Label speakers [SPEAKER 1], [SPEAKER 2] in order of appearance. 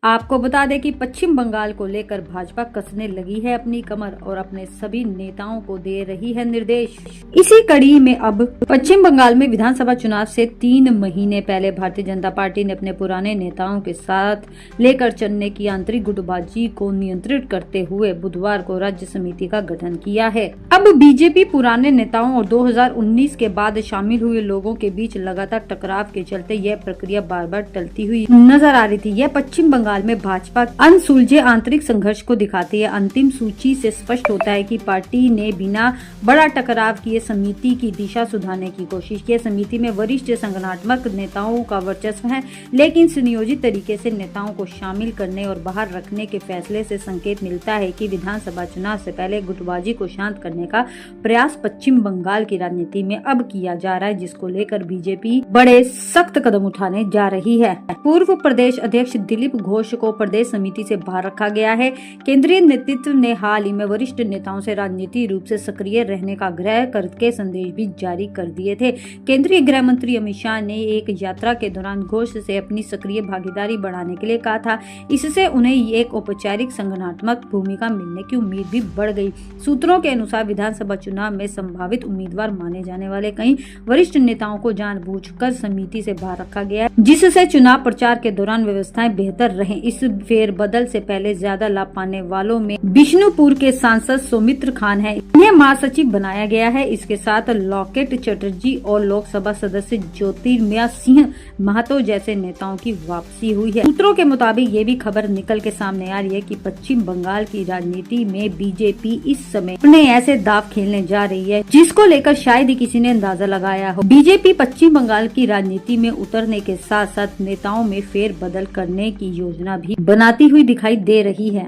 [SPEAKER 1] आपको बता दें कि पश्चिम बंगाल को लेकर भाजपा कसने लगी है अपनी कमर और अपने सभी नेताओं को दे रही है निर्देश। इसी कड़ी में अब पश्चिम बंगाल में विधानसभा चुनाव से 3 महीने पहले भारतीय जनता पार्टी ने अपने पुराने नेताओं के साथ लेकर चलने की आंतरिक गुटबाजी को नियंत्रित करते हुए बुधवार को राज्य समिति का गठन किया है। अब बीजेपी पुराने नेताओं और 2019 के बाद शामिल हुए लोगों के बीच लगातार टकराव के चलते यह प्रक्रिया बार बार टलती हुई नजर आ रही थी। यह पश्चिम बंगाल में भाजपा अनसुलझे आंतरिक संघर्ष को दिखाती है। अंतिम सूची से स्पष्ट होता है कि पार्टी ने बिना बड़ा टकराव किए समिति की दिशा सुधारने की कोशिश की। समिति में वरिष्ठ संगठनात्मक नेताओं का वर्चस्व है, लेकिन सुनियोजित तरीके से नेताओं को शामिल करने और बाहर रखने के फैसले से संकेत मिलता है कि विधानसभा चुनाव से पहले गुटबाजी को शांत करने का प्रयास पश्चिम बंगाल की राजनीति में अब किया जा रहा है, जिसको लेकर बीजेपी बड़े सख्त कदम उठाने जा रही है। पूर्व प्रदेश अध्यक्ष दिलीप घोष को प्रदेश समिति से बाहर रखा गया है। केंद्रीय नेतृत्व ने हाल ही में वरिष्ठ नेताओं से राजनीतिक रूप से सक्रिय रहने का आग्रह करके संदेश भी जारी कर दिए थे। केंद्रीय गृह मंत्री अमित शाह ने एक यात्रा के दौरान घोष से अपनी सक्रिय भागीदारी बढ़ाने के लिए कहा था। इससे उन्हें एक औपचारिक संगठनात्मक भूमिका मिलने की उम्मीद भी बढ़ गई। सूत्रों के अनुसार विधानसभा चुनाव में संभावित उम्मीदवार माने जाने वाले कई वरिष्ठ नेताओं को जानबूझकर समिति से बाहर रखा गया, जिससे चुनाव प्रचार के दौरान व्यवस्थाएं बेहतर रहे। इस फेरबदल से पहले ज्यादा लाभ पाने वालों में बिष्णुपुर के सांसद सौमित्र खान है। इन्हें महासचिव बनाया गया है। इसके साथ लॉकेट चटर्जी और लोकसभा सदस्य ज्योतिर्मय सिंह महतो जैसे नेताओं की वापसी हुई है। सूत्रों के मुताबिक ये भी खबर निकल के सामने आ रही है कि पश्चिम बंगाल की राजनीति में बीजेपी इस समय अपने ऐसे दाव खेलने जा रही है जिसको लेकर शायद ही किसी ने अंदाजा लगाया हो। बीजेपी पश्चिम बंगाल की राजनीति में उतरने के साथ साथ नेताओं में फेरबदल करने की योजना भी बनाती हुई दिखाई दे रही है।